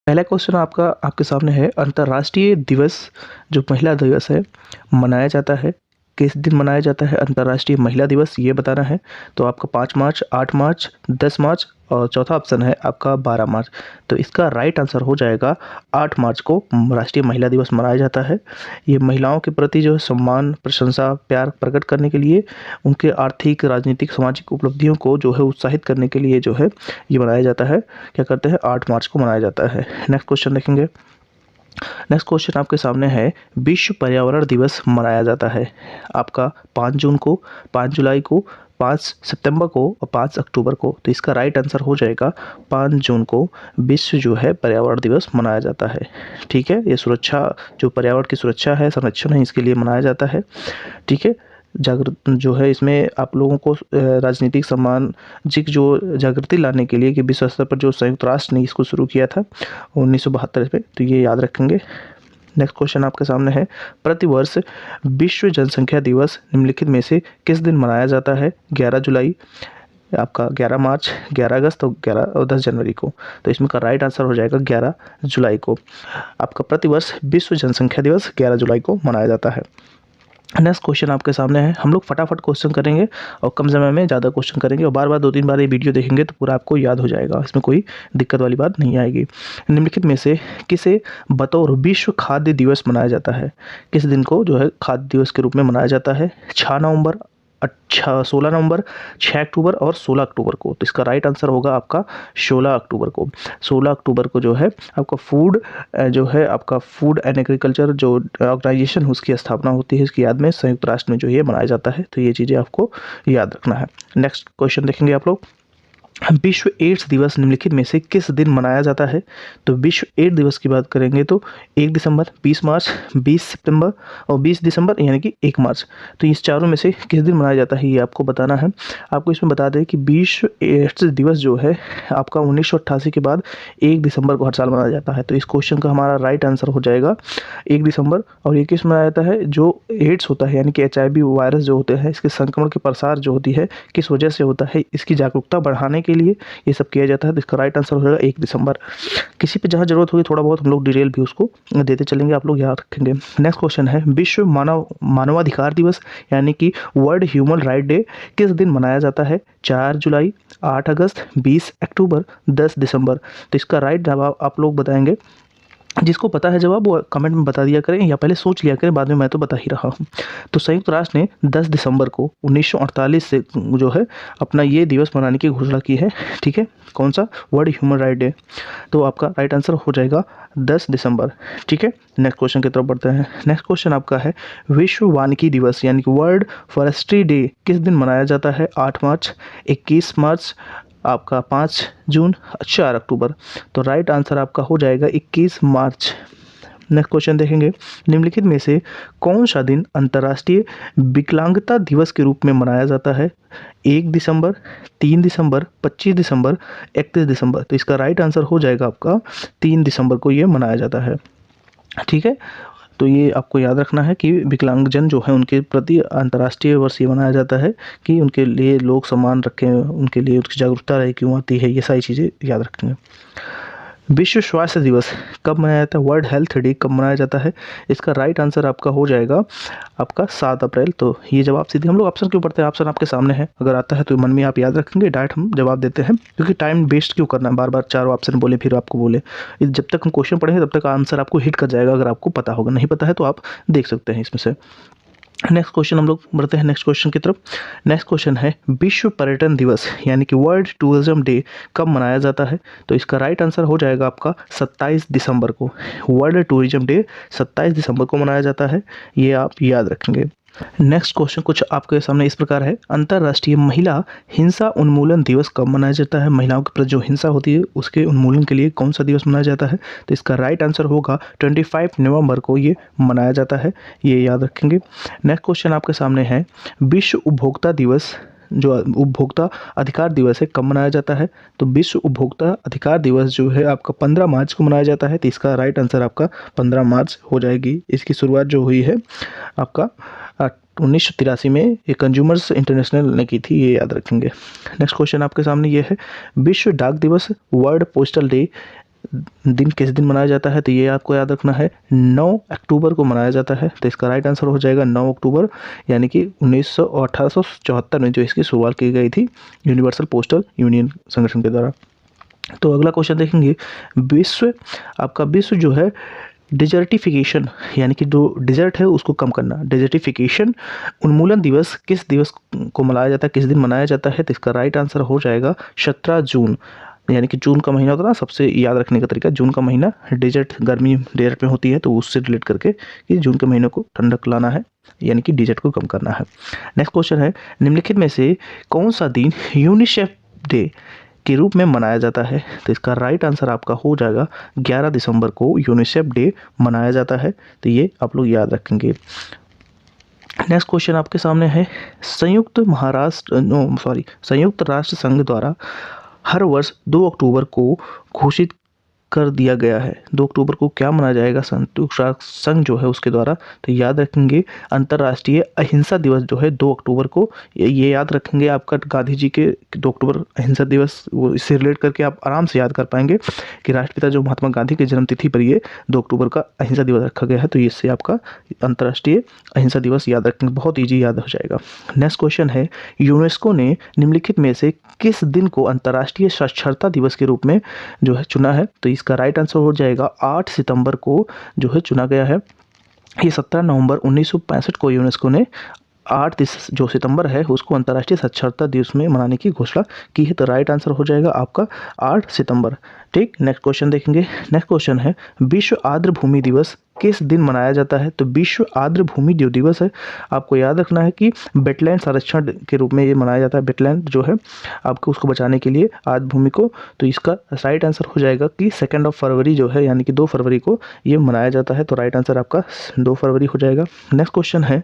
पहला क्वेश्चन आपका आपके सामने है, अंतर्राष्ट्रीय दिवस जो महिला दिवस है मनाया जाता है, किस दिन मनाया जाता है अंतर्राष्ट्रीय महिला दिवस, ये बताना है। तो आपका 5 मार्च, 8 मार्च, 10 मार्च और चौथा ऑप्शन है आपका 12 मार्च। तो इसका राइट आंसर हो जाएगा 8 मार्च को राष्ट्रीय महिला दिवस मनाया जाता है। ये महिलाओं के प्रति जो है सम्मान, प्रशंसा, प्यार प्रकट करने के लिए, उनके आर्थिक, राजनीतिक, सामाजिक उपलब्धियों को जो है उत्साहित करने के लिए जो है ये मनाया जाता है। क्या करते हैं, 8 मार्च को मनाया जाता है। नेक्स्ट क्वेश्चन देखेंगे। नेक्स्ट क्वेश्चन आपके सामने है, विश्व पर्यावरण दिवस मनाया जाता है आपका 5 जून को, 5 जुलाई को, 5 सितंबर को और 5 अक्टूबर को। तो इसका राइट आंसर हो जाएगा 5 जून को विश्व जो है पर्यावरण दिवस मनाया जाता है। ठीक है, ये सुरक्षा, जो पर्यावरण की सुरक्षा है, संरक्षण है, इसके लिए मनाया जाता है। ठीक है, जागरूक जो है इसमें आप लोगों को राजनीतिक सामाजिक जो जागृति लाने के लिए कि विश्व स्तर पर जो संयुक्त राष्ट्र ने इसको शुरू किया था 1972 में, तो ये याद रखेंगे। नेक्स्ट क्वेश्चन आपके सामने है, प्रतिवर्ष विश्व जनसंख्या दिवस निम्नलिखित में से किस दिन मनाया जाता है? 11 जुलाई, आपका 11 मार्च, 11 अगस्त और 11 और 10 जनवरी को। तो इसमें का राइट आंसर हो जाएगा 11 जुलाई को। आपका प्रतिवर्ष विश्व जनसंख्या दिवस 11 जुलाई को मनाया जाता है। नेक्स्ट क्वेश्चन आपके सामने है, हम लोग फटाफट क्वेश्चन करेंगे और कम समय में ज़्यादा क्वेश्चन करेंगे और बार बार 2-3 बार ये वीडियो देखेंगे तो पूरा आपको याद हो जाएगा, इसमें कोई दिक्कत वाली बात नहीं आएगी। निम्नलिखित में से किसे बतौर विश्व खाद्य दिवस मनाया जाता है? किस दिन को जो है खाद्य दिवस के रूप में मनाया जाता है? 6 नवंबर, 16 नवंबर, 6 अक्टूबर और 16 अक्टूबर को। तो इसका राइट आंसर होगा आपका 16 अक्टूबर को। 16 अक्टूबर को जो है आपका फूड जो है आपका फूड एंड एग्रीकल्चर जो ऑर्गेनाइजेशन है उसकी स्थापना होती है, इसकी याद में संयुक्त राष्ट्र में जो ये मनाया जाता है। तो ये चीज़ें आपको याद रखना है। नेक्स्ट क्वेश्चन देखेंगे आप लोग, विश्व एड्स दिवस निम्नलिखित में से किस दिन मनाया जाता है? तो विश्व एड्स दिवस की बात करेंगे तो 1 दिसंबर, 20 मार्च, 20 सितंबर और 20 दिसंबर यानी कि 1 मार्च। तो इस चारों में से किस दिन मनाया जाता है ये आपको बताना है। आपको इसमें बता दें कि विश्व एड्स दिवस जो है आपका 1988 के बाद 1 दिसंबर को हर साल मनाया जाता है। तो इस क्वेश्चन का हमारा राइट आंसर हो जाएगा 1 दिसंबर। और ये किस मनाया जाता है? जो एड्स होता है यानी कि HIV वायरस जो होते हैं, इसके संक्रमण के प्रसार जो होती है किस वजह से होता है, इसकी जागरूकता बढ़ाने के लिए ये सब किया जाता है। तो इसका राइट आंसर हो जाएगा 1 दिसंबर। किसी पे जहाँ जरूरत होगी थोड़ा बहुत हम लोग डिटेल भी उसको देते चलेंगे, आप लोग याद रखेंगे। नेक्स्ट क्वेश्चन है, विश्व मानवाधिकार दिवस यानी कि वर्ल्ड ह्यूमन राइट डे किस दिन मनाया जाता है? 4 जुलाई, 8 अगस्त, 20 अक्टूबर, 10 दिसंबर। तो इसका राइट जवाब आप लोग बताएंगे। जिसको पता है जवाब वो कमेंट में बता दिया करें या पहले सोच लिया करें, बाद में मैं तो बता ही रहा हूँ। तो संयुक्त राष्ट्र ने 10 दिसंबर को 1948 से जो है अपना ये दिवस मनाने की घोषणा की है। ठीक है, कौन सा? World human right day. तो आपका राइट आंसर हो जाएगा 10 दिसंबर। ठीक है, नेक्स्ट क्वेश्चन की तरफ बढ़ते हैं। नेक्स्ट क्वेश्चन आपका है, विश्व वानिकी दिवस यानी कि वर्ल्ड फॉरेस्ट्री डे किस दिन मनाया जाता है? 8 मार्च, 21 मार्च, आपका 5 जून, 4 अक्टूबर। तो राइट आंसर आपका हो जाएगा 21 मार्च। नेक्स्ट क्वेश्चन देखेंगे, निम्नलिखित में से कौन सा दिन अंतर्राष्ट्रीय विकलांगता दिवस के रूप में मनाया जाता है? 1 दिसंबर, 3 दिसंबर, 25 दिसंबर, 31 दिसंबर। तो इसका राइट आंसर हो जाएगा आपका 3 दिसंबर को ये मनाया जाता है। ठीक है, तो ये आपको याद रखना है कि विकलांगजन जो है उनके प्रति अंतर्राष्ट्रीय वर्ष ये मनाया जाता है कि उनके लिए लोग सम्मान रखें, उनके लिए उसकी जागरूकता रहे, क्यों आती है, ये सारी चीज़ें याद रखेंगे। विश्व स्वास्थ्य दिवस कब मनाया जाता है? वर्ल्ड हेल्थ डे कब मनाया जाता है? इसका राइट आंसर आपका हो जाएगा आपका 7 अप्रैल। तो ये जवाब सीधे हम लोग ऑप्शन क्यों पढ़ते हैं, ऑप्शन आपके सामने है, अगर आता है तो मन में आप याद रखेंगे, डायरेक्ट हम जवाब देते हैं क्योंकि टाइम वेस्ट क्यों करना है, बार बार चारों ऑप्शन बोले फिर आपको बोले। जब तक हम क्वेश्चन पढ़ेंगे तब तक आंसर आपको हिट कर जाएगा, अगर आपको पता होगा, नहीं पता है तो आप देख सकते हैं इसमें से। नेक्स्ट क्वेश्चन हम लोग बढ़ते हैं नेक्स्ट क्वेश्चन की तरफ। नेक्स्ट क्वेश्चन है, विश्व पर्यटन दिवस यानी कि वर्ल्ड टूरिज्म डे कब मनाया जाता है? तो इसका राइट आंसर हो जाएगा आपका 27 दिसंबर को। वर्ल्ड टूरिज्म डे 27 दिसंबर को मनाया जाता है, ये आप याद रखेंगे। नेक्स्ट क्वेश्चन कुछ आपके सामने इस प्रकार है, अंतर्राष्ट्रीय महिला हिंसा उन्मूलन दिवस कब मनाया जाता है? महिलाओं के प्रति जो हिंसा होती है उसके उन्मूलन के लिए कौन सा दिवस मनाया जाता है? तो इसका राइट आंसर होगा 25 नवंबर को ये मनाया जाता है, ये याद रखेंगे। नेक्स्ट क्वेश्चन आपके सामने है, विश्व उपभोक्ता दिवस जो उपभोक्ता अधिकार दिवस है कब मनाया जाता है? तो विश्व उपभोक्ता अधिकार दिवस जो है आपका 15 मार्च को मनाया जाता है। तो इसका राइट आंसर आपका 15 मार्च हो जाएगी। इसकी शुरुआत जो हुई है आपका 1983 में ये कंज्यूमर्स इंटरनेशनल ने की थी, ये याद रखेंगे। नेक्स्ट क्वेश्चन आपके सामने ये है, विश्व डाक दिवस वर्ल्ड पोस्टल डे दिन किस दिन मनाया जाता है, तो ये आपको याद रखना है 9 अक्टूबर को मनाया जाता है। तो इसका राइट आंसर हो जाएगा 9 अक्टूबर, यानी कि 1874 में जो इसकी शुरुआत की गई थी यूनिवर्सल पोस्टल यूनियन संगठन के द्वारा। तो अगला क्वेश्चन देखेंगे, विश्व जो है डिजर्टिफिकेशन, यानी कि जो डिजर्ट है उसको कम करना, डिजर्टिफिकेशन उन्मूलन दिवस किस दिवस को मनाया जाता है, किस दिन मनाया जाता है, तो इसका राइट आंसर हो जाएगा 17 जून, यानी कि जून का महीना होता है ना, सबसे याद रखने का तरीका, जून का महीना डिजर्ट, गर्मी डिजर्ट में होती है, तो उससे रिलेट करके कि जून के महीने को ठंडक लाना है, यानी कि डिजर्ट को कम करना है। नेक्स्ट क्वेश्चन है, निम्नलिखित में से कौन सा दिन यूनिसेफ डे के रूप में मनाया जाता है, तो इसका राइट आंसर आपका हो जाएगा 11 दिसंबर को यूनिसेफ डे मनाया जाता है, तो ये आप लोग याद रखेंगे। नेक्स्ट क्वेश्चन आपके सामने है, संयुक्त राष्ट्र संघ द्वारा हर वर्ष 2 अक्टूबर को घोषित कर दिया गया है। 2 अक्टूबर को क्या मनाया जाएगा संयुक्त राष्ट्र संघ जो है उसके द्वारा, तो याद रखेंगे अंतर्राष्ट्रीय अहिंसा दिवस जो है 2 अक्टूबर को, ये याद रखेंगे। आपका गांधी जी के 2 अक्टूबर अहिंसा दिवस, वो इससे रिलेट करके आप आराम से याद कर पाएंगे कि राष्ट्रपिता जो महात्मा गांधी की जन्मतिथि पर ये 2 अक्टूबर का अहिंसा दिवस रखा गया है, तो इससे आपका अंतर्राष्ट्रीय अहिंसा दिवस याद रखेंगे, बहुत ईजी याद हो जाएगा। नेक्स्ट क्वेश्चन है, यूनेस्को ने निम्नलिखित में से किस दिन को अंतर्राष्ट्रीय साक्षरता दिवस के रूप में जो है चुना है, तो इसका राइट आंसर हो जाएगा 8 सितंबर को जो है चुना गया है। ये 17 नवंबर 1965 को यूनेस्को ने 8 जो सितंबर है उसको अंतर्राष्ट्रीय साक्षरता दिवस में मनाने की घोषणा की है, तो राइट आंसर हो जाएगा आपका 8 सितंबर। ठीक, नेक्स्ट क्वेश्चन देखेंगे। नेक्स्ट क्वेश्चन है, विश्व आर्द्र भूमि दिवस किस दिन मनाया जाता है, तो विश्व आर्द्र भूमि जो दिवस है, आपको याद रखना है कि वेटलैंड संरक्षण के रूप में ये मनाया जाता है। वेटलैंड जो है आपको उसको बचाने के लिए आर्द्र भूमि को, तो इसका राइट आंसर हो जाएगा कि 2 फरवरी जो है, यानी कि 2 फरवरी को ये मनाया जाता है, तो राइट आंसर आपका 2 फरवरी हो जाएगा। नेक्स्ट क्वेश्चन है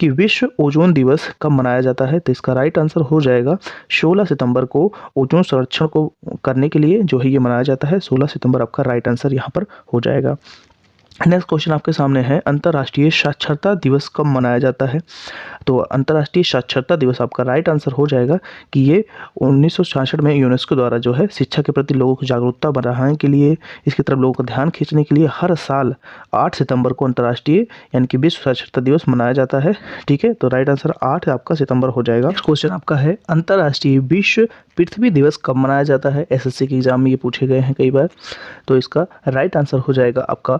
कि विश्व ओजोन दिवस कब मनाया जाता है, तो इसका राइट आंसर हो जाएगा 16 सितंबर को। ओजोन संरक्षण को करने के लिए जो है ये मनाया जाता है, 16 सितंबर आपका राइट आंसर यहाँ पर हो जाएगा। नेक्स्ट क्वेश्चन आपके सामने है, अंतर्राष्ट्रीय साक्षरता दिवस कब मनाया जाता है, तो अंतर्राष्ट्रीय साक्षरता दिवस आपका राइट आंसर हो जाएगा कि ये 1966 में यूनेस्को द्वारा जो है शिक्षा के प्रति लोगों को जागरूकता बढ़ाने के लिए, इसकी तरफ लोगों का ध्यान खींचने के लिए हर साल 8 सितंबर को अंतर्राष्ट्रीय यानी कि विश्व साक्षरता दिवस मनाया जाता है। ठीक है, तो राइट आंसर 8 आपका सितंबर हो जाएगा। नेक्स्ट क्वेश्चन आपका है, अंतर्राष्ट्रीय विश्व पृथ्वी दिवस कब मनाया जाता है, एसएससी के एग्जाम में ये पूछे गए हैं कई बार, तो इसका राइट आंसर हो जाएगा आपका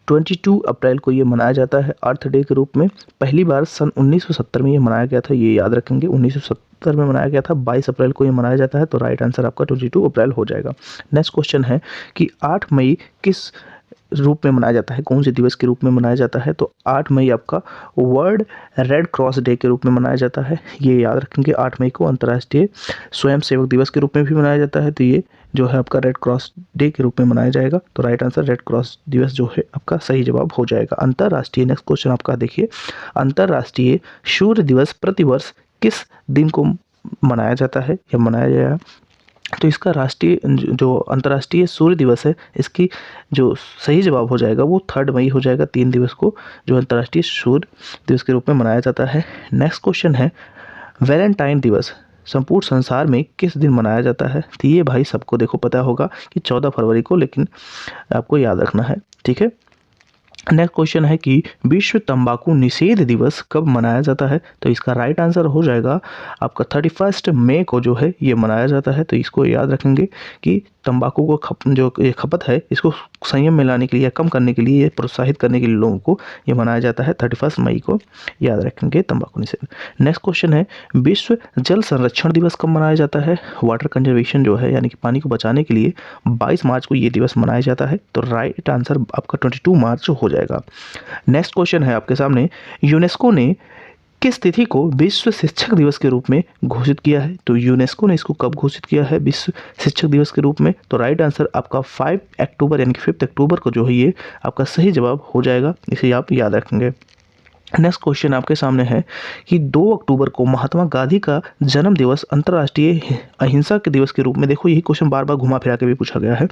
22 अप्रैल को ये मनाया जाता है अर्थ डे के रूप में। पहली बार सन 1970 में ये मनाया गया था, ये याद रखेंगे 1970 में मनाया गया था। 22 अप्रैल को ये मनाया जाता है, तो राइट आंसर आपका 22 अप्रैल हो जाएगा। नेक्स्ट क्वेश्चन है कि 8 मई किस रूप में मनाया जाता है, कौन से दिवस के रूप में मनाया जाता है, तो 8 मई आपका वर्ल्ड रेड क्रॉस डे के रूप में मनाया जाता है, ये याद रखेंगे। 8 मई को अंतर्राष्ट्रीय स्वयंसेवक दिवस के रूप में भी मनाया जाता है, तो ये जो है आपका रेड क्रॉस डे के रूप में मनाया जाएगा, तो राइट आंसर रेड क्रॉस दिवस जो है आपका सही जवाब हो जाएगा। अंतर्राष्ट्रीय, नेक्स्ट क्वेश्चन आपका देखिए, अंतर्राष्ट्रीय सूर्य दिवस प्रतिवर्ष किस दिन को मनाया जाता है या मनाया जाएगा, तो इसका राष्ट्रीय जो अंतर्राष्ट्रीय सूर्य दिवस है, इसकी जो सही जवाब हो जाएगा वो 3 मई हो जाएगा। 3 दिवस को जो अंतर्राष्ट्रीय सूर्य दिवस के रूप में मनाया जाता है। नेक्स्ट क्वेश्चन है, वैलेंटाइन दिवस संपूर्ण संसार में किस दिन मनाया जाता है, तो ये भाई सबको देखो पता होगा कि 14 फरवरी को, लेकिन आपको याद रखना है। ठीक है, नेक्स्ट क्वेश्चन है कि विश्व तंबाकू निषेध दिवस कब मनाया जाता है, तो इसका राइट आंसर हो जाएगा आपका 31 मई को जो है ये मनाया जाता है, तो इसको याद रखेंगे कि तंबाकू को जो ये खपत है इसको संयम में लाने के लिए या कम करने के लिए, प्रोत्साहित करने के लिए लोगों को ये मनाया जाता है 31 मई को, याद रखेंगे तंबाकू निषेध। नेक्स्ट क्वेश्चन है, विश्व जल संरक्षण दिवस कब मनाया जाता है, वाटर कंजर्वेशन जो है यानी कि पानी को बचाने के लिए 22 मार्च को ये दिवस मनाया जाता है, तो राइट आंसर आपका 22 मार्च हो जाएगा। नेक्स्ट क्वेश्चन है आपके सामने, यूनेस्को ने किस तिथि को विश्व शिक्षक दिवस के रूप में घोषित किया है, तो यूनेस्को ने इसको कब घोषित किया है विश्व शिक्षक दिवस के रूप में, तो राइट आंसर आपका 5 अक्टूबर यानी कि 5 अक्टूबर को जो है ये आपका सही जवाब हो जाएगा, इसे आप याद रखेंगे। नेक्स्ट क्वेश्चन आपके सामने है कि 2 अक्टूबर को महात्मा गांधी का जन्म दिवस अंतर्राष्ट्रीय अहिंसा के दिवस के रूप में, देखो यही क्वेश्चन बार बार घुमा फिरा के भी पूछा गया है,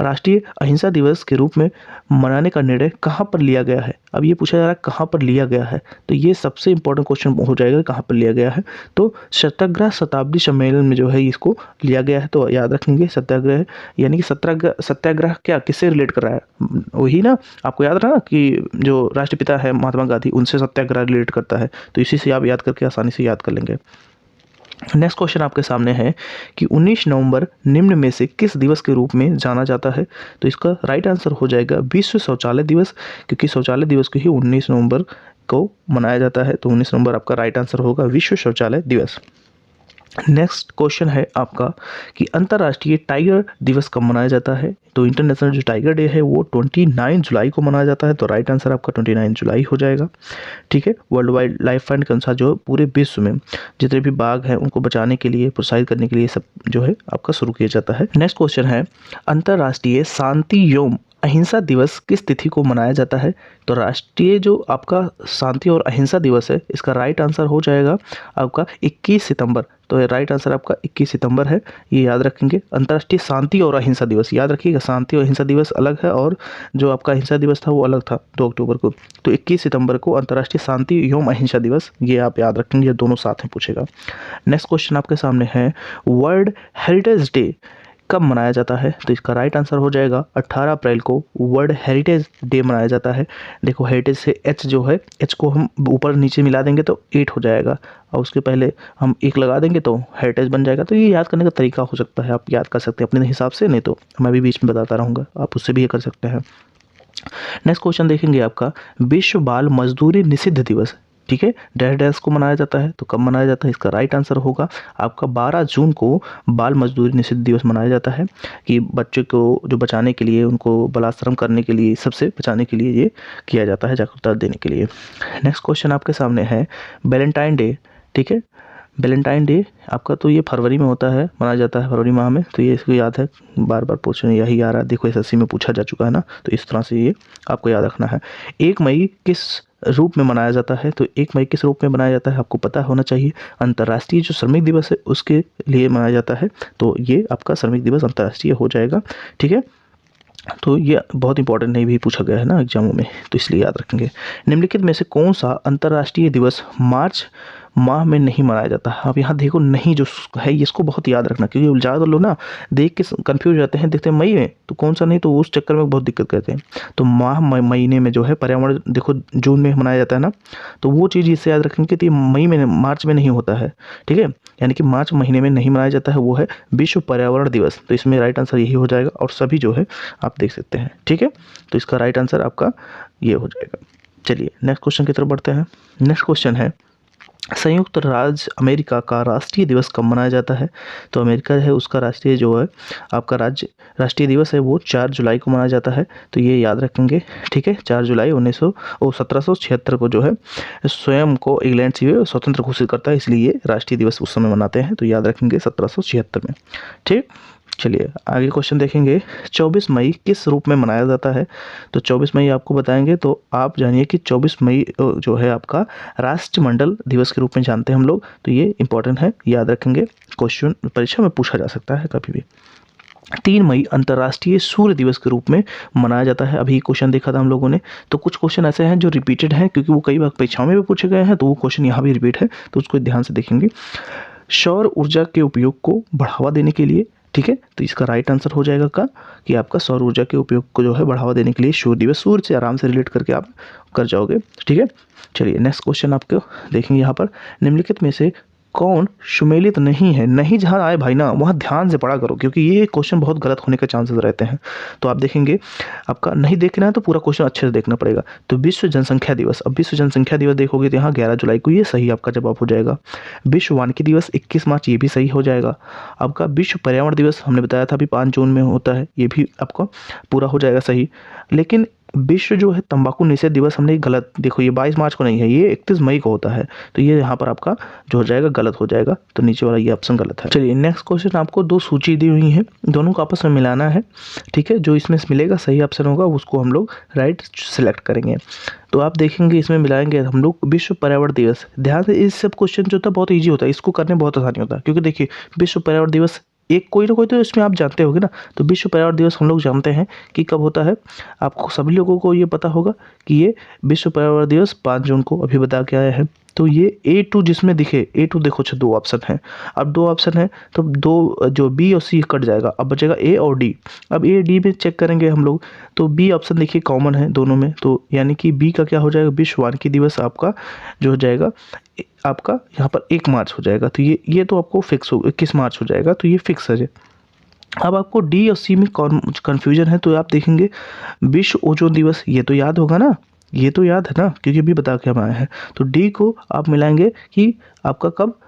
राष्ट्रीय अहिंसा दिवस के रूप में मनाने का निर्णय कहाँ पर लिया गया है। अब ये पूछा जा रहा है कहाँ पर लिया गया है, तो ये सबसे इंपॉर्टेंट क्वेश्चन हो जाएगा, कहाँ पर लिया गया है। तो सत्याग्रह शताब्दी सम्मेलन में जो है इसको लिया गया है, तो याद रखेंगे सत्याग्रह यानी कि सत्याग्रह क्या किससे रिलेट कर रहा है, वही ना, आपको याद रहा ना कि जो राष्ट्रपिता है महात्मा गांधी उनसे सत्याग्रह रिलेट करता है, तो इसी से आप याद करके आसानी से याद कर लेंगे। नेक्स्ट क्वेश्चन आपके सामने है कि 19 नवंबर निम्न में से किस दिवस के रूप में जाना जाता है, तो इसका राइट आंसर हो जाएगा विश्व शौचालय दिवस, क्योंकि शौचालय दिवस को ही 19 नवंबर को मनाया जाता है, तो 19 नवंबर आपका राइट आंसर होगा विश्व शौचालय दिवस। नेक्स्ट क्वेश्चन है आपका कि अंतर्राष्ट्रीय टाइगर दिवस कब मनाया जाता है, तो इंटरनेशनल जो टाइगर डे है वो 29 जुलाई को मनाया जाता है, तो राइट आंसर आपका 29 जुलाई हो जाएगा। ठीक है, वर्ल्ड वाइड लाइफ फंड के अनुसार जो पूरे विश्व में जितने भी बाघ हैं उनको बचाने के लिए, प्रोत्साहित करने के लिए सब जो है आपका शुरू किया जाता है। नेक्स्ट क्वेश्चन है अंतर्राष्ट्रीय शांति एवं अहिंसा दिवस किस तिथि को मनाया जाता है, तो राष्ट्रीय जो आपका शांति और अहिंसा दिवस है इसका राइट आंसर हो जाएगा आपका 21 सितंबर, तो राइट आंसर आपका 21 सितंबर है, ये याद रखेंगे। अंतर्राष्ट्रीय शांति और अहिंसा दिवस याद रखिएगा, शांति और अहिंसा दिवस अलग है और जो आपका अहिंसा दिवस था वो अलग था 2 अक्टूबर को, तो 21 सितंबर को अंतर्राष्ट्रीय शांति एवं अहिंसा दिवस, ये आप याद रखेंगे, ये दोनों साथ में पूछेगा। नेक्स्ट क्वेश्चन आपके सामने है वर्ल्ड हेरिटेज डे कब मनाया जाता है, तो इसका राइट आंसर हो जाएगा 18 अप्रैल को वर्ल्ड हेरिटेज डे मनाया जाता है। देखो हेरिटेज से एच जो है, एच को हम ऊपर नीचे मिला देंगे तो 8 हो जाएगा, और उसके पहले हम 1 लगा देंगे तो हेरिटेज बन जाएगा। तो ये याद करने का तरीका हो सकता है, आप याद कर सकते हैं अपने हिसाब से, नहीं तो मैं भी बीच में बताता रहूँगा, आप उससे भी ये कर सकते हैं। नेक्स्ट क्वेश्चन देखेंगे आपका विश्व बाल मजदूरी निषिद्ध दिवस, ठीक है, डैश डैश को मनाया जाता है, तो कब मनाया जाता है, इसका राइट आंसर होगा आपका 12 जून को बाल मजदूरी निषिद्ध दिवस मनाया जाता है, कि बच्चों को जो बचाने के लिए, उनको बलात्संग करने के लिए, सबसे बचाने के लिए ये किया जाता है, जागरूकता देने के लिए। नेक्स्ट क्वेश्चन आपके सामने है वैलेंटाइन डे, ठीक है, वैलेंटाइन डे आपका तो ये फरवरी में होता है, मनाया जाता है फरवरी माह में, तो ये इसको याद है, बार बार पूछने यही आ रहा है, देखो एसएससी में पूछा जा चुका है ना, तो इस तरह से ये आपको याद रखना है। 1 मई किस रूप में मनाया जाता है, तो 1 मई किस रूप में मनाया जाता है आपको पता होना चाहिए, अंतर्राष्ट्रीय जो श्रमिक दिवस है उसके लिए मनाया जाता है, तो ये आपका श्रमिक दिवस अंतर्राष्ट्रीय हो जाएगा। ठीक है, तो ये बहुत इंपॉर्टेंट नहीं भी पूछा गया है ना एग्जामों में, तो इसलिए याद रखेंगे। निम्नलिखित में से कौन सा अंतर्राष्ट्रीय दिवस मार्च माह में नहीं मनाया जाता है, अब यहाँ देखो नहीं जो है इसको बहुत याद रखना, क्योंकि ज़्यादा लोग ना देख के कंफ्यूज रहते हैं, देखते हैं मई में तो कौन सा नहीं, तो उस चक्कर में बहुत दिक्कत करते हैं। तो महीने में जो है पर्यावरण देखो जून में मनाया जाता है ना, तो वो चीज़ इससे याद रखेंगे कि मई में मार्च में नहीं होता है, ठीक है, यानी कि मार्च महीने में नहीं मनाया जाता है, वो है विश्व पर्यावरण दिवस, तो इसमें राइट आंसर यही हो जाएगा, और सभी जो है आप देख सकते हैं। ठीक है, तो इसका राइट आंसर आपका ये हो जाएगा। चलिए नेक्स्ट क्वेश्चन की तरफ बढ़ते हैं। नेक्स्ट क्वेश्चन है संयुक्त राज्य अमेरिका का राष्ट्रीय दिवस कब मनाया जाता है, तो अमेरिका है उसका राष्ट्रीय जो है आपका राष्ट्रीय दिवस है वो 4 जुलाई को मनाया जाता है, तो ये याद रखेंगे। ठीक है, 4 जुलाई 1776 को जो है स्वयं को इंग्लैंड से स्वतंत्र घोषित करता है, इसलिए ये राष्ट्रीय दिवस उस समय मनाते हैं, तो याद रखेंगे 1776 में। ठीक, चलिए आगे क्वेश्चन देखेंगे 24 मई किस रूप में मनाया जाता है, तो 24 मई आपको बताएंगे, तो आप जानिए कि 24 मई जो है आपका राष्ट्रमंडल दिवस के रूप में जानते हैं हम लोग, तो ये इंपॉर्टेंट है, याद रखेंगे, क्वेश्चन परीक्षा में पूछा जा सकता है कभी भी। 3 मई अंतर्राष्ट्रीय सूर्य दिवस के रूप में मनाया जाता है, अभी क्वेश्चन देखा था हम लोगों ने, तो कुछ क्वेश्चन ऐसे हैं जो रिपीटेड हैं, क्योंकि वो कई बार परीक्षाओं में भी पूछे गए हैं, तो वो क्वेश्चन यहाँ भी रिपीट है, तो उसको ध्यान से देखेंगे। सौर ऊर्जा के उपयोग को बढ़ावा देने के लिए, ठीक है, तो इसका राइट आंसर हो जाएगा का कि आपका सौर ऊर्जा के उपयोग को जो है बढ़ावा देने के लिए सूर्य दिवस, सूर्य से आराम से रिलेट करके आप कर जाओगे। ठीक है, चलिए नेक्स्ट क्वेश्चन आपको देखेंगे यहाँ पर, निम्नलिखित में से कौन सुमेलित नहीं है, नहीं जहाँ आए भाई ना वहाँ ध्यान से पढ़ा करो, क्योंकि ये क्वेश्चन बहुत गलत होने के चांसेस रहते हैं, तो आप देखेंगे आपका नहीं देखना है तो पूरा क्वेश्चन अच्छे से देखना पड़ेगा। तो विश्व जनसंख्या दिवस, अब विश्व जनसंख्या दिवस देखोगे तो यहाँ 11 जुलाई को, ये सही आपका जवाब हो जाएगा। विश्व वानिकी दिवस 21 मार्च, ये भी सही हो जाएगा। आपका विश्व पर्यावरण दिवस हमने बताया था अभी 5 जून में होता है, ये भी आपका पूरा हो जाएगा सही। लेकिन विश्व जो है तंबाकू निषेध दिवस, हमने गलत, देखो ये 22 मार्च को नहीं है, ये 31 मई को होता है, तो ये यहाँ पर आपका जो हो जाएगा गलत हो जाएगा, तो नीचे वाला ये ऑप्शन गलत है। चलिए नेक्स्ट क्वेश्चन, आपको दो सूची दी हुई है, दोनों को आपस में मिलाना है, ठीक है। जो इसमें मिलेगा सही ऑप्शन होगा उसको हम लोग राइट सेलेक्ट करेंगे। तो आप देखेंगे इसमें मिलाएंगे हम लोग विश्व पर्यावरण दिवस। ध्यान से, इस सब क्वेश्चन जो होता है बहुत ईजी होता है, इसको करने में बहुत आसानी होता है, क्योंकि देखिए विश्व पर्यावरण दिवस एक कोई ना कोई तो इसमें आप जानते होगे ना। तो विश्व पर्यावरण दिवस हम लोग जानते हैं कि कब होता है, आपको सभी लोगों को ये पता होगा कि ये विश्व पर्यावरण दिवस 5 जून को अभी बता के आए हैं। तो ये A2 जिसमें दिखे, A2 देखो, अच्छा 2 ऑप्शन है, अब 2 ऑप्शन है तो 2 जो B और C कट जाएगा, अब बचेगा A और D। अब A D में चेक करेंगे हम लोग, तो B ऑप्शन देखिए कॉमन है दोनों में, तो यानी कि B का क्या हो जाएगा, विश्व वानिकी दिवस आपका जो हो जाएगा आपका यहाँ पर 1 मार्च हो जाएगा। तो ये तो आपको फिक्स हो, 21 मार्च हो जाएगा, तो ये फिक्स है। अब आपको डी और सी में कन्फ्यूजन है, तो आप देखेंगे विश्व ओजोन दिवस, ये तो याद होगा ना, ये तो याद है ना, क्योंकि अभी बता के हम आए हैं। तो डी को आप मिलाएंगे कि आपका कब,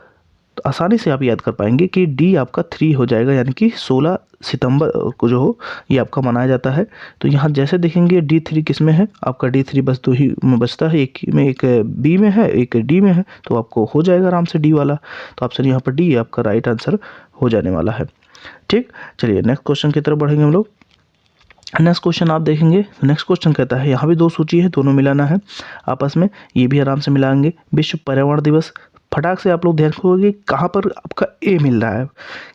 तो आसानी से आप याद कर पाएंगे कि डी आपका 3 हो जाएगा, यानी कि 16 सितंबर को जो हो ये आपका मनाया जाता है। तो यहाँ जैसे देखेंगे D3 किस में है, आपका D3 बस 2 ही में बचता है, एक में, एक बी में है, एक डी में है, तो आपको हो जाएगा आराम से डी वाला। तो ऑप्शन यहाँ पर डी आपका राइट आंसर हो जाने वाला है। ठीक, चलिए नेक्स्ट क्वेश्चन की तरफ बढ़ेंगे हम लोग। नेक्स्ट क्वेश्चन आप देखेंगे, नेक्स्ट क्वेश्चन कहता है, यहाँ भी 2 सूची है, दोनों मिलाना है आपस में, ये भी आराम से मिलाएंगे। विश्व पर्यावरण दिवस, फटाक से आप लोग ध्यान रखोगे कहाँ पर आपका ए मिल रहा है,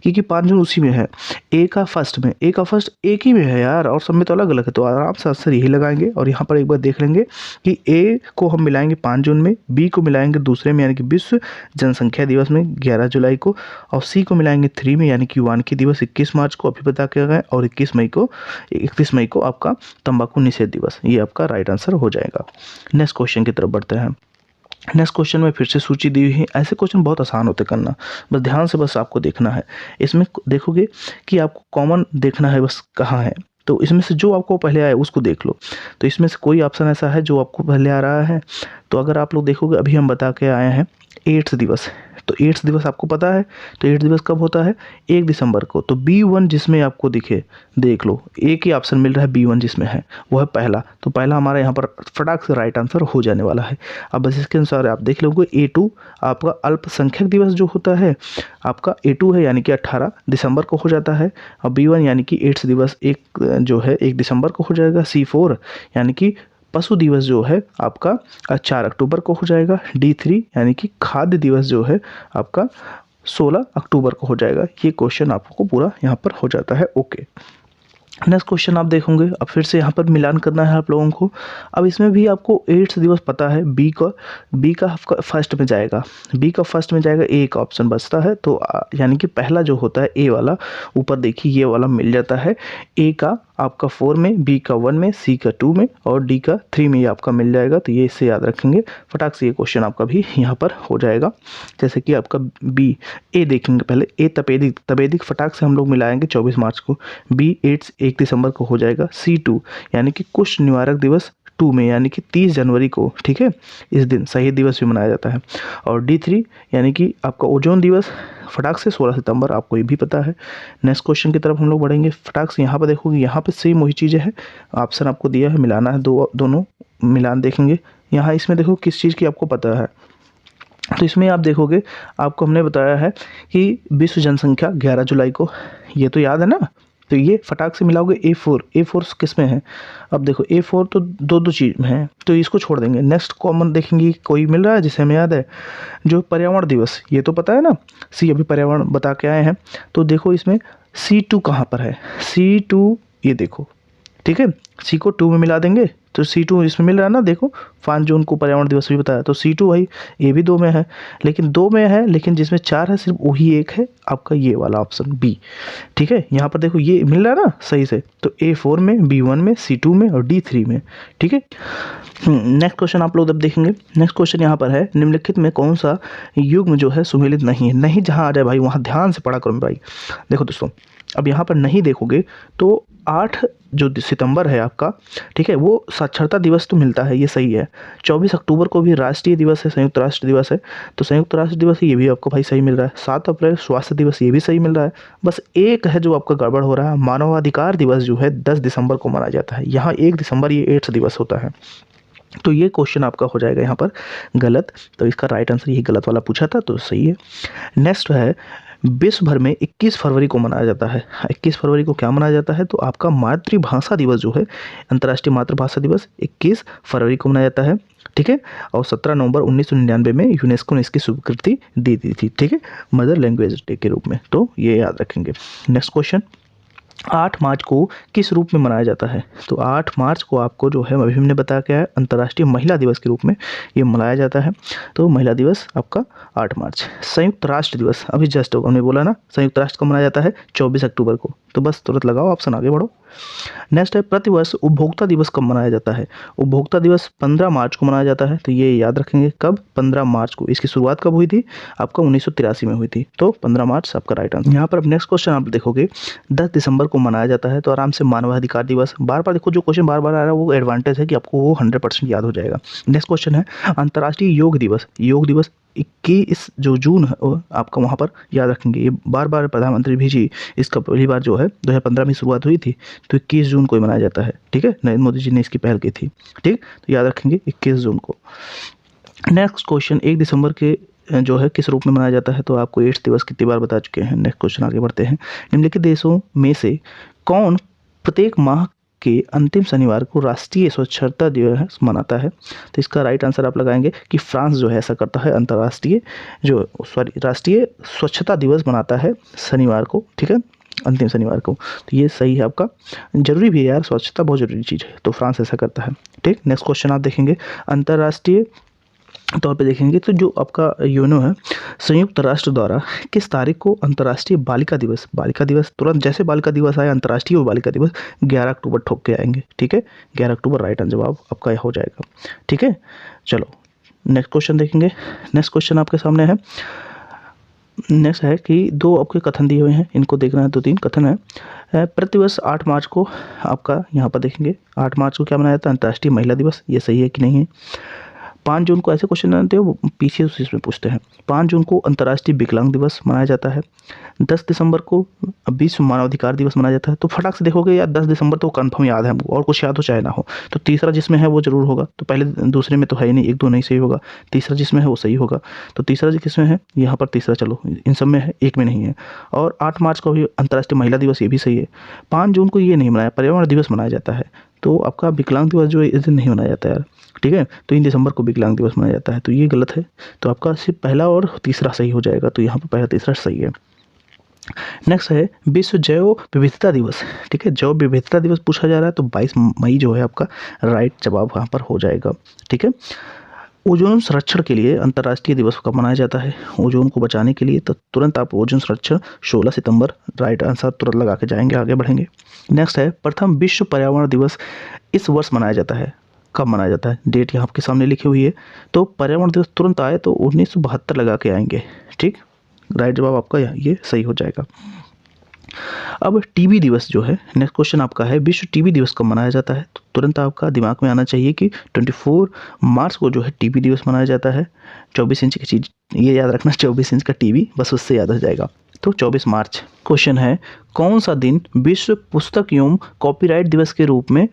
क्योंकि 5 जून उसी में है। ए का फर्स्ट में, ए का फर्स्ट एक ही में है यार, और सब में तो अलग अलग है, तो आराम से आंसर यही लगाएंगे। और यहाँ पर एक बार देख लेंगे कि ए को हम मिलाएंगे 5 जून में, बी को मिलाएंगे दूसरे में यानी कि विश्व जनसंख्या दिवस में 11 जुलाई को, और सी को मिलाएंगे 3 में यानी कि वानिकी दिवस 21 मार्च को अभी बता के गए, और 31 मई को आपका तंबाकू निषेध दिवस, ये आपका राइट आंसर हो जाएगा। नेक्स्ट क्वेश्चन की तरफ बढ़ते हैं। नेक्स्ट क्वेश्चन में फिर से सूची दी हुई है, ऐसे क्वेश्चन बहुत आसान होते करना, बस ध्यान से बस आपको देखना है। इसमें देखोगे कि आपको कॉमन देखना है बस कहाँ है, तो इसमें से जो आपको पहले आए उसको देख लो। तो इसमें से कोई ऑप्शन ऐसा है जो आपको पहले आ रहा है, तो अगर आप लोग देखोगे अभी हम बता के आए हैं एड्स दिवस, तो एड्स दिवस आपको पता है, तो एड्स दिवस कब होता है, 1 दिसंबर को। तो B1 जिसमें आपको दिखे देख लो, एक ही ऑप्शन मिल रहा है B1 जिसमें है, वो है पहला, तो पहला हमारा यहाँ पर फटाक से राइट आंसर हो जाने वाला है। अब बस इसके अनुसार आप देख लोगे A2 आपका अल्पसंख्यक दिवस जो होता है आपका A2 है, यानी कि 18 दिसंबर को हो जाता है, और B1 यानी कि एड्स दिवस जो है 1 दिसंबर को हो जाएगा। C4 यानी कि पशु दिवस जो है आपका 4 अक्टूबर को हो जाएगा। D3 यानी कि खाद्य दिवस जो है आपका 16 अक्टूबर को हो जाएगा। ये क्वेश्चन आपको पूरा यहाँ पर हो जाता है। ओके, नेक्स्ट क्वेश्चन आप देखोगे, अब फिर से यहाँ पर मिलान करना है आप लोगों को। अब इसमें भी आपको एड्स दिवस पता है, बी का फर्स्ट में जाएगा, बी का फर्स्ट में जाएगा, ए का ऑप्शन बचता है, तो यानी कि पहला जो होता है ए वाला, ऊपर देखिए ये वाला मिल जाता है, ए का आपका 4 में, बी का 1 में, सी का 2 में, और डी का 3 में ये आपका मिल जाएगा। तो ये इससे याद रखेंगे, फटाक से ये क्वेश्चन आपका भी यहाँ पर हो जाएगा। जैसे कि आपका बी, ए देखेंगे पहले, ए तपेदिक फटाक से हम लोग मिलाएंगे 24 मार्च को, बी एड्स 1 दिसंबर को हो जाएगा। C2 यानी कि कुष्ठ निवारक दिवस 2 में यानी कि 30 जनवरी को, ठीक है, इस दिन शहीद दिवस भी मनाया जाता है। और D3 यानी कि आपका ओजोन दिवस फटाक से 16 सितंबर, आपको ये भी पता है। नेक्स्ट क्वेश्चन की तरफ हम लोग बढ़ेंगे, फटाक से यहाँ पर देखोगे, यहाँ पे सेम वही चीज़ें हैं, ऑप्शन आपको दिया है, मिलाना है, दोनों मिलान देखेंगे। यहाँ इसमें देखो किस चीज़ की आपको पता है, तो इसमें आप देखोगे आपको हमने बताया है कि विश्व जनसंख्या 11 जुलाई को, ये तो याद है ना, तो ये फटाक से मिलाओगे। A4 किस में है, अब देखो A4 तो दो चीज़ में है, तो इसको छोड़ देंगे। नेक्स्ट कॉमन देखेंगे कोई मिल रहा है जिसे हमें याद है, जो पर्यावरण दिवस, ये तो पता है ना, सी अभी पर्यावरण बता के आए हैं, तो देखो इसमें C2 कहाँ पर है, C2 ये देखो, ठीक है, सी को 2 में मिला देंगे, तो C2 इसमें मिल रहा है ना, देखो 5 जून को पर्यावरण दिवस भी बताया, तो C2 भाई ये भी 2 में है, लेकिन 2 में है, लेकिन जिसमें 4 है सिर्फ वही एक है आपका ये वाला ऑप्शन बी, ठीक है। यहाँ पर देखो ये मिल रहा है ना सही से, तो A4 में, B1 में, C2 में और D3 में, ठीक है। नेक्स्ट क्वेश्चन आप लोग अब देखेंगे। नेक्स्ट क्वेश्चन यहाँ पर है, निम्नलिखित में कौन सा युग्म जो है सुमेलित नहीं है, नहीं जहाँ आ जाए भाई वहाँ ध्यान से पढ़ा करो भाई। देखो दोस्तों, अब यहाँ पर नहीं देखोगे तो 8 जो सितंबर है आपका, ठीक है, वो साक्षरता दिवस तो मिलता है, ये सही है। 24 अक्टूबर को भी राष्ट्रीय दिवस है, संयुक्त राष्ट्र दिवस है, तो संयुक्त राष्ट्र दिवस ये भी आपको भाई सही मिल रहा है। 7 अप्रैल स्वास्थ्य दिवस, ये भी सही मिल रहा है। बस एक है जो आपका गड़बड़ हो रहा है, मानवाधिकार दिवस जो है 10 दिसंबर को मनाया जाता है। यहाँ 1 दिसंबर ये एड्स दिवस होता है, तो ये क्वेश्चन आपका हो जाएगा यहाँ पर गलत। तो इसका राइट आंसर यही गलत वाला पूछा था, तो सही है। नेक्स्ट है, विश्व भर में 21 फरवरी को मनाया जाता है। 21 फरवरी को क्या मनाया जाता है? तो आपका मातृभाषा दिवस जो है, अंतर्राष्ट्रीय मातृभाषा दिवस 21 फरवरी को मनाया जाता है, ठीक है। और 17 नवंबर 1999 में यूनेस्को ने इसकी स्वीकृति दे दी थी, ठीक है, मदर लैंग्वेज डे के रूप में। तो ये याद रखेंगे। नेक्स्ट क्वेश्चन, 8 मार्च को किस रूप में मनाया जाता है? तो 8 मार्च को आपको जो है अभी हमने बताया क्या है, अंतर्राष्ट्रीय महिला दिवस के रूप में ये मनाया जाता है। तो महिला दिवस आपका 8 मार्च। संयुक्त राष्ट्र दिवस, अभी जस्ट हमने बोला ना, संयुक्त राष्ट्र को मनाया जाता है 24 अक्टूबर को। तो बस तुरंत लगाओ ऑप्शन, आगे बढ़ो। नेक्स्ट है, प्रतिवर्ष उपभोक्ता दिवस कब मनाया जाता है? उपभोक्ता दिवस 15 मार्च को मनाया जाता है। तो ये याद रखेंगे, कब? 15 मार्च को। इसकी शुरुआत कब हुई थी? आपका 1983 में हुई थी। तो 15 मार्च आपका राइट आंसर। यहाँ पर अब नेक्स्ट क्वेश्चन आप देखोगे, 10 दिसंबर को मनाया जाता है। तो आराम से मानवाधिकार दिवस, बार बार देखो, जो क्वेश्चन बार बार आ रहा है वो एडवांटेज है कि आपको वो 100% याद हो जाएगा। नेक्स्ट क्वेश्चन है, अंतर्राष्ट्रीय योग दिवस। योग दिवस 21 जो जून है वो आपका वहाँ पर याद रखेंगे। ये बार बार प्रधानमंत्री भी जी इसका पहली बार जो है 2015 में शुरुआत हुई थी, तो 21 जून को ही मनाया जाता है, ठीक है। नरेंद्र मोदी जी ने इसकी पहल की थी, ठीक, तो याद रखेंगे 21 जून को। नेक्स्ट क्वेश्चन, 1 दिसंबर के जो है किस रूप में मनाया जाता है? तो आपको एड्स दिवस कितनी बार बता चुके हैं। नेक्स्ट क्वेश्चन, आगे बढ़ते हैं। निम्नलिखित देशों में से कौन प्रत्येक माह के अंतिम शनिवार को राष्ट्रीय स्वच्छता दिवस मनाता है? तो इसका राइट आंसर आप लगाएंगे कि फ्रांस जो है ऐसा करता है, राष्ट्रीय स्वच्छता दिवस मनाता है शनिवार को, ठीक है, अंतिम शनिवार को। तो ये सही है आपका, जरूरी भी है यार, स्वच्छता बहुत जरूरी चीज़ है, तो फ्रांस ऐसा करता है, ठीक। नेक्स्ट क्वेश्चन आप देखेंगे, अंतर्राष्ट्रीय तौर पे देखेंगे तो जो आपका यूएनओ है, संयुक्त राष्ट्र द्वारा किस तारीख को अंतर्राष्ट्रीय बालिका दिवस तुरंत जैसे बालिका दिवस आया अंतर्राष्ट्रीय बालिका दिवस 11 अक्टूबर ठोक के आएंगे, ठीक है, 11 अक्टूबर राइट आंसर जवाब आपका हो जाएगा, ठीक है। चलो नेक्स्ट क्वेश्चन देखेंगे। नेक्स्ट क्वेश्चन आपके सामने है, नेक्स्ट है कि 2 आपके कथन दिए हुए हैं, इनको देखना है। 2-3 कथन है। प्रतिवर्ष 8 मार्च को आपका यहाँ पर देखेंगे, 8 मार्च को क्या मनाया जाता है? अंतर्राष्ट्रीय महिला दिवस। ये सही है कि नहीं है? 5 जून को, ऐसे क्वेश्चन आते हैं वो पीछे इसमें पूछते हैं। 5 जून को अंतर्राष्ट्रीय विकलांग दिवस मनाया जाता है। 10 दिसंबर को विश्व मानवाधिकार दिवस मनाया जाता है। तो फटाक से देखोगे यार, 10 दिसंबर तो कंफर्म याद है हमको, और कुछ याद हो चाहे ना हो। तो तीसरा जिसमें है वो जरूर होगा। तो पहले दूसरे में तो है ही नहीं, 1-2 नहीं सही होगा, तीसरा जिसमें है वो सही होगा। तो तीसरा जी किसमें है? यहाँ पर तीसरा, चलो इन सब में है, एक में नहीं है। और 8 मार्च को भी अंतर्राष्ट्रीय महिला दिवस, ये भी सही है। 5 जून को ये नहीं मनाया, पर्यावरण दिवस मनाया जाता है। तो आपका विकलांग दिवस जो है इस दिन नहीं मनाया जाता यार, ठीक है। तो 3 दिसंबर को विकलांग दिवस मनाया जाता है, तो ये गलत है। तो आपका सिर्फ पहला और तीसरा सही हो जाएगा, तो यहाँ पर पहला तीसरा सही है। नेक्स्ट है विश्व जैव विविधता दिवस, ठीक है, जैव विविधता दिवस पूछा जा रहा है, तो 22 मई जो है आपका राइट जवाब वहाँ पर हो जाएगा, ठीक है। ओजोन संरक्षण के लिए अंतर्राष्ट्रीय दिवस कब मनाया जाता है? ओजोन को बचाने के लिए, तो तुरंत आप ओजोन संरक्षण 16 सितंबर राइट आंसर तुरंत लगा के जाएंगे, आगे बढ़ेंगे। नेक्स्ट है प्रथम विश्व पर्यावरण दिवस इस वर्ष मनाया जाता है, कब मनाया जाता है? डेट यहाँ आपके सामने लिखी हुई है। तो पर्यावरण दिवस तुरंत आए तो 1972 लगा के आएंगे, ठीक, राइट जवाब आपका ये सही हो जाएगा। अब टीबी दिवस जो है, नेक्स्ट क्वेश्चन आपका है, विश्व टीबी दिवस कब मनाया जाता है? तो तुरंत आपका दिमाग में आना चाहिए कि 24 मार्च को जो है टीबी दिवस मनाया जाता है। 24 इंच की चीज़ ये याद रखना, 24 इंच का टीवी, बस उससे याद हो जाएगा। तो 24 मार्च। क्वेश्चन है, कौन सा दिन विश्व पुस्तक एवं कॉपीराइट दिवस के रूप में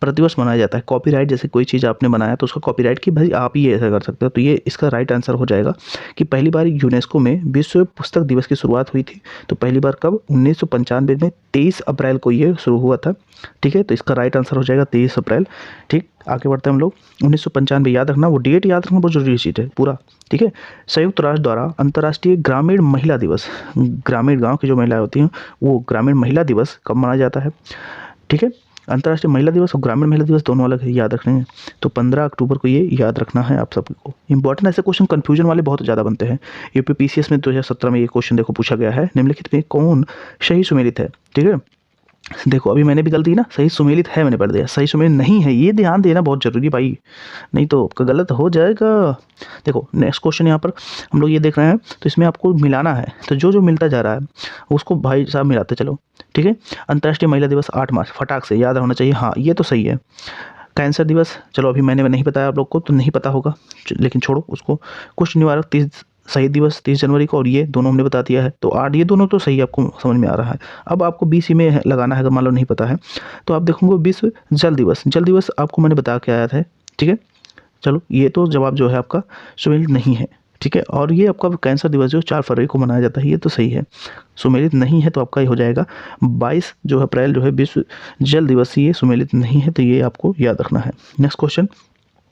प्रतिवर्ष मनाया जाता है? कॉपीराइट, जैसे कोई चीज़ आपने बनाया तो उसका कॉपीराइट की भाई आप ही ऐसा कर सकते हो, तो ये इसका राइट आंसर हो जाएगा कि पहली बार यूनेस्को में विश्व पुस्तक दिवस की शुरुआत हुई थी। तो पहली बार कब? 1995 में 23 अप्रैल को ये शुरू हुआ था, ठीक है। तो इसका राइट आंसर हो जाएगा 23 अप्रैल, ठीक। आगे बढ़ते हैं हम लोग। 1995 याद रखना, वो डेट याद रखना बहुत जरूरी चीज़ है पूरा, ठीक है। संयुक्त राष्ट्र द्वारा अंतर्राष्ट्रीय ग्रामीण महिला दिवस, ग्रामीण गाँव की जो महिलाएं होती हैं वो ग्रामीण महिला दिवस कब मनाया जाता है, ठीक है। अंतर्राष्ट्रीय महिला दिवस और ग्रामीण महिला दिवस दोनों अलग है, याद रखने हैं। तो 15 अक्टूबर को ये याद रखना है आप सबको। इंपॉर्टेंट ऐसे क्वेश्चन कन्फ्यूजन वाले बहुत ज़्यादा बनते हैं। यूपीपीसीएस में 2017 में ये क्वेश्चन देखो पूछा गया है, निम्नलिखित में कौन सही सुमेलित है, ठीक है। देखो अभी मैंने भी गलती की ना, सही सुमेलित है मैंने पढ़ दिया, सही सुमेलित नहीं है, ये ध्यान देना बहुत ज़रूरी भाई, नहीं तो आपका गलत हो जाएगा। देखो नेक्स्ट क्वेश्चन यहाँ पर हम लोग ये देख रहे हैं, तो इसमें आपको मिलाना है, तो जो जो मिलता जा रहा है उसको भाई साहब मिलाते चलो, ठीक है। अंतर्राष्ट्रीय महिला दिवस 8 मार्च, फटाक से याद होना चाहिए, हाँ ये तो सही है। कैंसर दिवस, चलो अभी मैंने नहीं बताया आप लोग को तो नहीं पता होगा, लेकिन छोड़ो उसको। कुष्ठ निवारक 30 शहीद दिवस 30 जनवरी को, और ये दोनों हमने बता दिया है, तो 8 ये दोनों तो सही आपको समझ में आ रहा है। अब आपको बीसी में लगाना है, अगर मान लो नहीं पता है तो आप देखोगे विश्व जल दिवस, जल दिवस आपको मैंने बता के आया था, ठीक है। चलो ये तो जवाब जो है आपका सुमेलित नहीं है, ठीक है। और ये आपका कैंसर दिवस जो 4 फरवरी को मनाया जाता है, ये तो सही है, सुमेलित नहीं है, तो आपका ये हो जाएगा 22 जो अप्रैल जो है विश्व जल दिवस, ये सुमेलित नहीं है, तो ये आपको याद रखना है। Next question,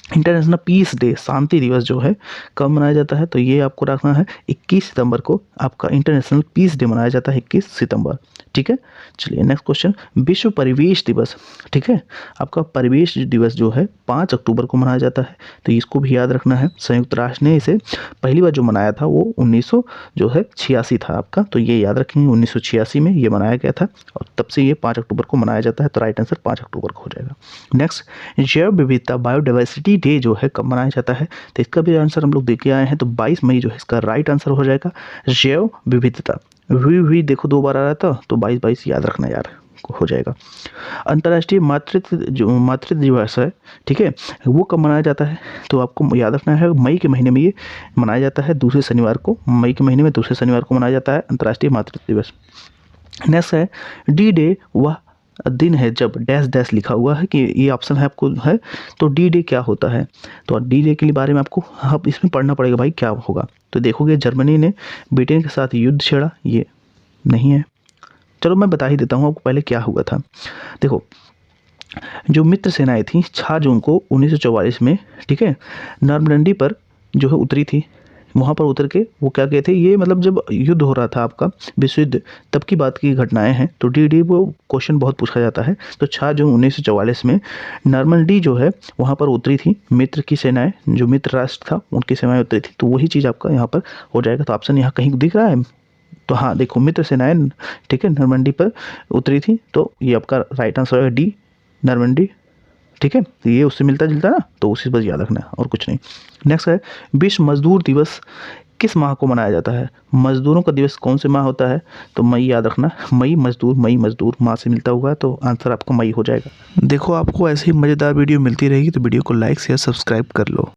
international peace day, शांति दिवस जो है कब मनाया जाता है, तो ये आपको रखना है 21 सितंबर को आपका इंटरनेशनल पीस डे मनाया जाता है, 21 सितंबर, ठीक है। चलिए नेक्स्ट क्वेश्चन, विश्व परिवेश दिवस, ठीक है, आपका परिवेश दिवस जो है 5 अक्टूबर को मनाया जाता है, तो इसको भी याद रखना है। संयुक्त राष्ट्र ने इसे पहली बार जो मनाया था वो 1986 था आपका, तो ये याद रखेंगे 1986 में ये मनाया गया था, और तब से ये 5 अक्टूबर को मनाया जाता है, तो राइट आंसर 5 अक्टूबर को हो जाएगा। नेक्स्ट, जैव विविधता बायोडाइवर्सिटी डे जो है कब मनाया जाता है, तो इसका भी आंसर हम लोग देख के आए हैं, तो 22 मई जो है इसका राइट आंसर हो जाएगा। जैव विविधता वी देखो 2 बार आ रहा था, तो 22 याद रखना यार, हो जाएगा। अंतर्राष्ट्रीय मातृत्व दिवस है, ठीक है, वो कब मनाया जाता है, तो आपको याद रखना है मई के महीने में ये मनाया जाता है, दूसरे शनिवार को, मई के महीने में दूसरे शनिवार को मनाया जाता है अंतर्राष्ट्रीय मातृत्व दिवस। नेक्स्ट है डी डे, वह दिन है जब डैश डैश लिखा हुआ है, कि ये ऑप्शन है आपको है, तो डी डे क्या होता है, तो डी डे के बारे में आपको अब इसमें पढ़ना पड़ेगा भाई क्या होगा, तो देखोगे जर्मनी ने ब्रिटेन के साथ युद्ध छेड़ा, ये नहीं है। चलो मैं बता ही देता हूँ आपको पहले क्या हुआ था। देखो जो मित्र सेनाएं थी 6 जून को 1944 में, ठीक है, नर्मंडी पर जो है उतरी थी, वहाँ पर उतर के वो क्या कहते थे, ये मतलब जब युद्ध हो रहा था आपका विश्व युद्ध, तब की बात की घटनाएं हैं, तो डी वो क्वेश्चन बहुत पूछा जाता है। तो 6 जून 1944 में नॉर्मंडी जो है वहाँ पर उतरी थी मित्र की सेनाएं, जो मित्र राष्ट्र था उनकी सेनाएं उतरी थी, तो वही चीज़ आपका यहाँ पर हो जाएगा। तो ऑप्शन यहाँ कहीं दिख रहा है, तो हाँ देखो मित्र सेनाएं, ठीक है, नॉर्मंडी पर उतरी थी, तो ये आपका राइट आंसर है डी, नॉर्मंडी, ठीक है। तो ये उससे मिलता जुलता है ना, तो उसी बस याद रखना है और कुछ नहीं। नेक्स्ट है विश्व मजदूर दिवस किस माह को मनाया जाता है, मजदूरों का दिवस कौन से माह होता है, तो मई याद रखना, मई मजदूर माह से मिलता हुआ है, तो आंसर आपका मई हो जाएगा। देखो आपको ऐसी ही मज़ेदार वीडियो मिलती रहेगी, तो वीडियो को लाइक शेयर सब्सक्राइब कर लो।